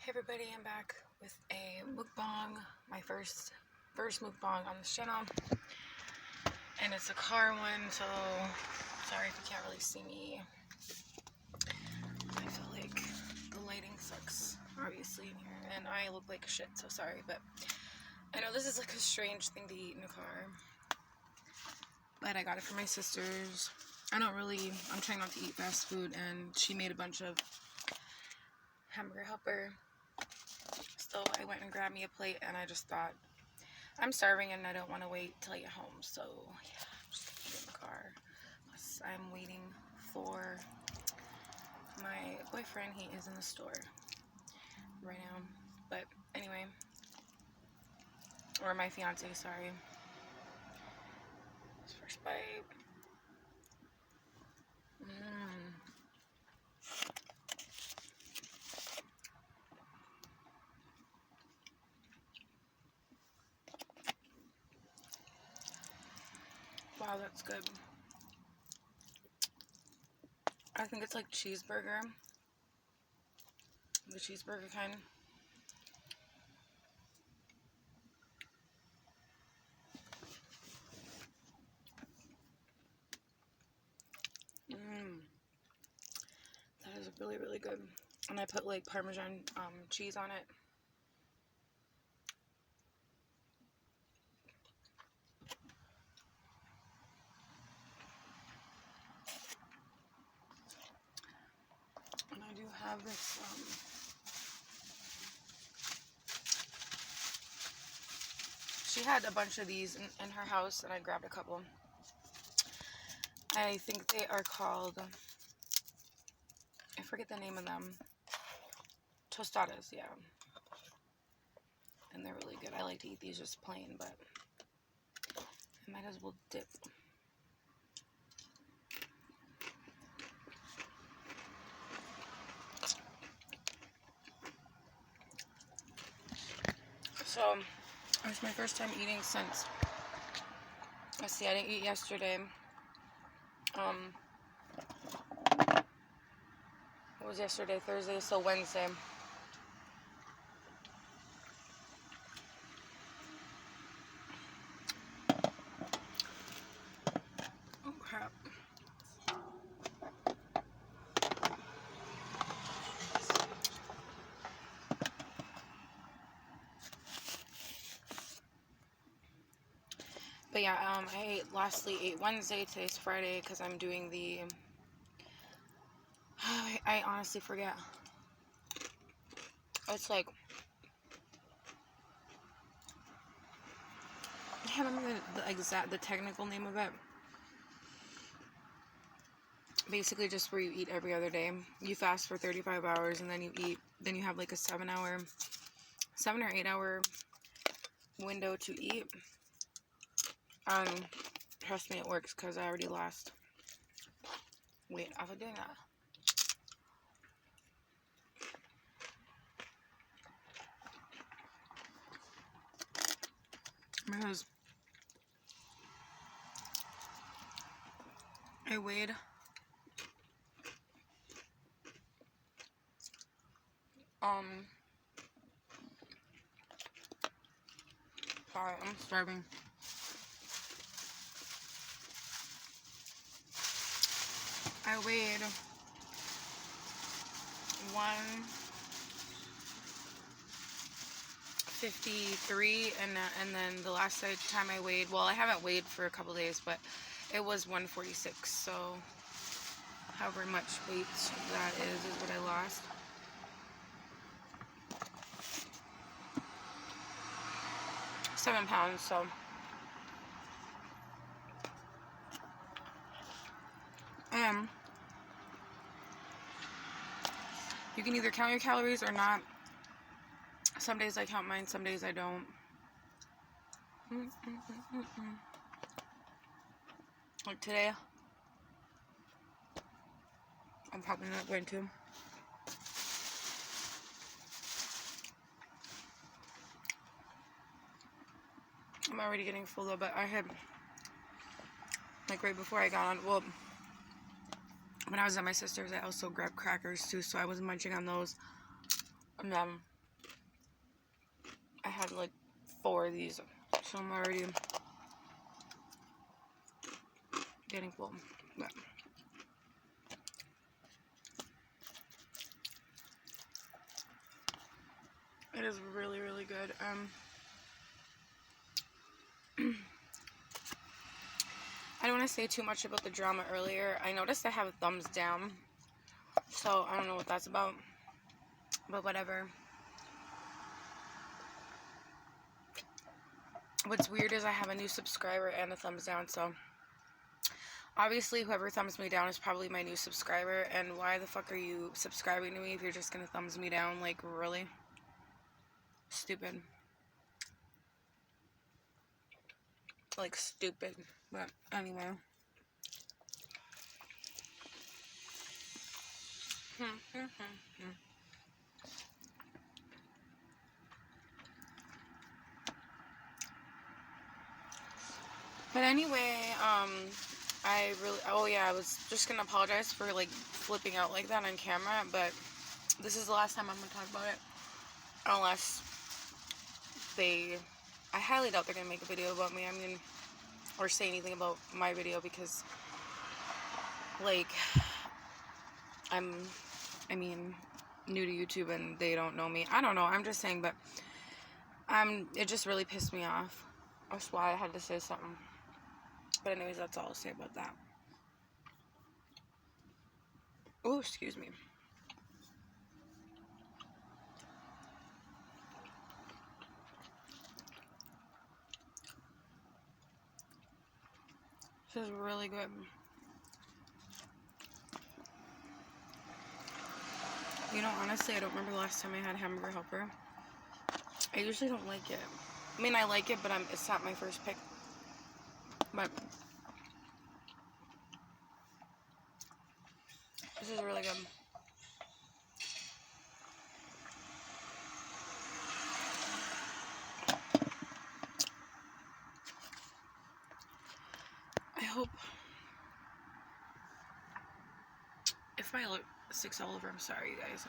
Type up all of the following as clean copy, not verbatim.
Hey everybody, I'm back with a mukbang, my first mukbang on this channel, and it's a car one, so sorry if you can't really see me. I feel like the lighting sucks, obviously, in here, and I look like shit, so sorry, but I know this is like a strange thing to eat in a car, but I got it for my sisters. I'm trying not to eat fast food, and she made a bunch of Hamburger helper. So I went and grabbed me a plate, and I just thought, I'm starving and I don't want to wait till I get home, so yeah, I'm just gonna eat in the car. Plus, I'm waiting for my boyfriend. He is in the store right now, but anyway, or my fiance, sorry. This first bite. Wow, that's good. I think it's like cheeseburger. The cheeseburger kind. That is really, really good. And I put like Parmesan cheese on it. And I do have this she had a bunch of these in her house, and I grabbed a couple. I think they are called, I forget the name of them. Tostadas, yeah. And they're really good. I like to eat these just plain, but I might as well dip. So, it was my first time eating since, let's see, I didn't eat yesterday. What was yesterday? Thursday, so Wednesday. Oh crap. But yeah, I lastly ate Wednesday. Today's Friday because I'm doing the, I honestly forget. It's like, I can't remember the technical name of it. Basically just where you eat every other day. You fast for 35 hours and then you eat. Then you have like a 7 or 8 hour window to eat. Trust me, it works because I already lost weight off of doing that. Because I weighed sorry, I'm starving. I weighed 153, and then the last time I weighed, well, I haven't weighed for a couple days, but it was 146. So however much weight that is what I lost. £7, so you can either count your calories or not. Some days I count mine, some days I don't. Like today, I'm probably not going to. I'm already getting full though, but I had, like right before I got on, well, when I was at my sister's, I also grabbed crackers too, so I was munching on those. And I had like 4 of these, so I'm already getting full. But it is really, really good. I don't want to say too much about the drama earlier. I noticed I have a thumbs down, so I don't know what that's about, but whatever. What's weird is I have a new subscriber and a thumbs down, so obviously whoever thumbs me down is probably my new subscriber, and why the fuck are you subscribing to me if you're just gonna thumbs me down? Like, really? Stupid. Like, stupid. But anyway. But anyway, oh yeah, I was just gonna apologize for, like, flipping out like that on camera, but this is the last time I'm gonna talk about it. Unless I highly doubt they're gonna make a video about me, I mean, or say anything about my video, because, like, I mean, new to YouTube and they don't know me. I don't know, I'm just saying, but, it just really pissed me off. That's why I had to say something. But anyways, that's all I'll say about that. Oh, excuse me. This is really good. You know, honestly, I don't remember the last time I had hamburger helper. I usually don't like it. I mean, I like it, but it's not my first pick. But this is really good. I hope if my lipstick's all over, I'm sorry, you guys.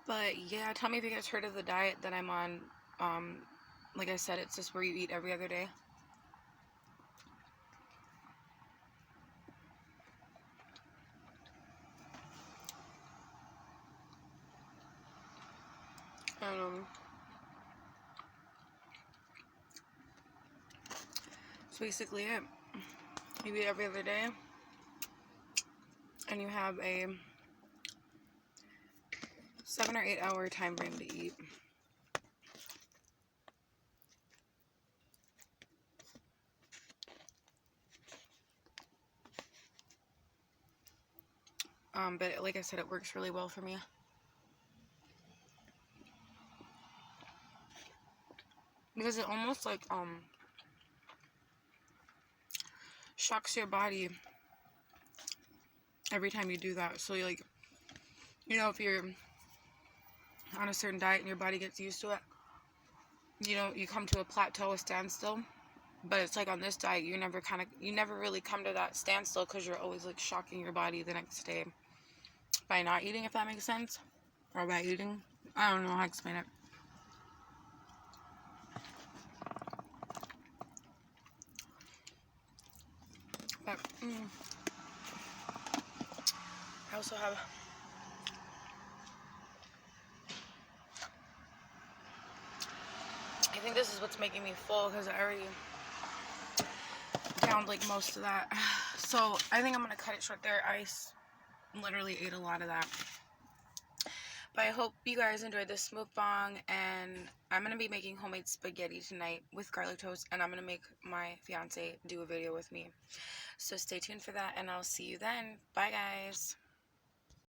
But yeah, tell me if you guys heard of the diet that I'm on. Like I said, it's just where you eat every other day. That's basically it. You eat every other day, and you have a 7 or 8 hour time frame to eat. But like I said, it works really well for me. Because it almost like, shocks your body every time you do that. So, like, you know, if you're on a certain diet and your body gets used to it, you know, you come to a plateau, a standstill. But it's like on this diet, you never really come to that standstill, because you're always, like, shocking your body the next day by not eating, if that makes sense. Or by eating. I don't know how to explain it. But, I also have I think this is what's making me full, because I already downed like most of that. So I think I'm gonna cut it short there. I literally ate a lot of that. But I hope you guys enjoyed this mukbang, and I'm gonna be making homemade spaghetti tonight with garlic toast, and I'm gonna make my fiance do a video with me. So stay tuned for that, and I'll see you then. Bye, guys.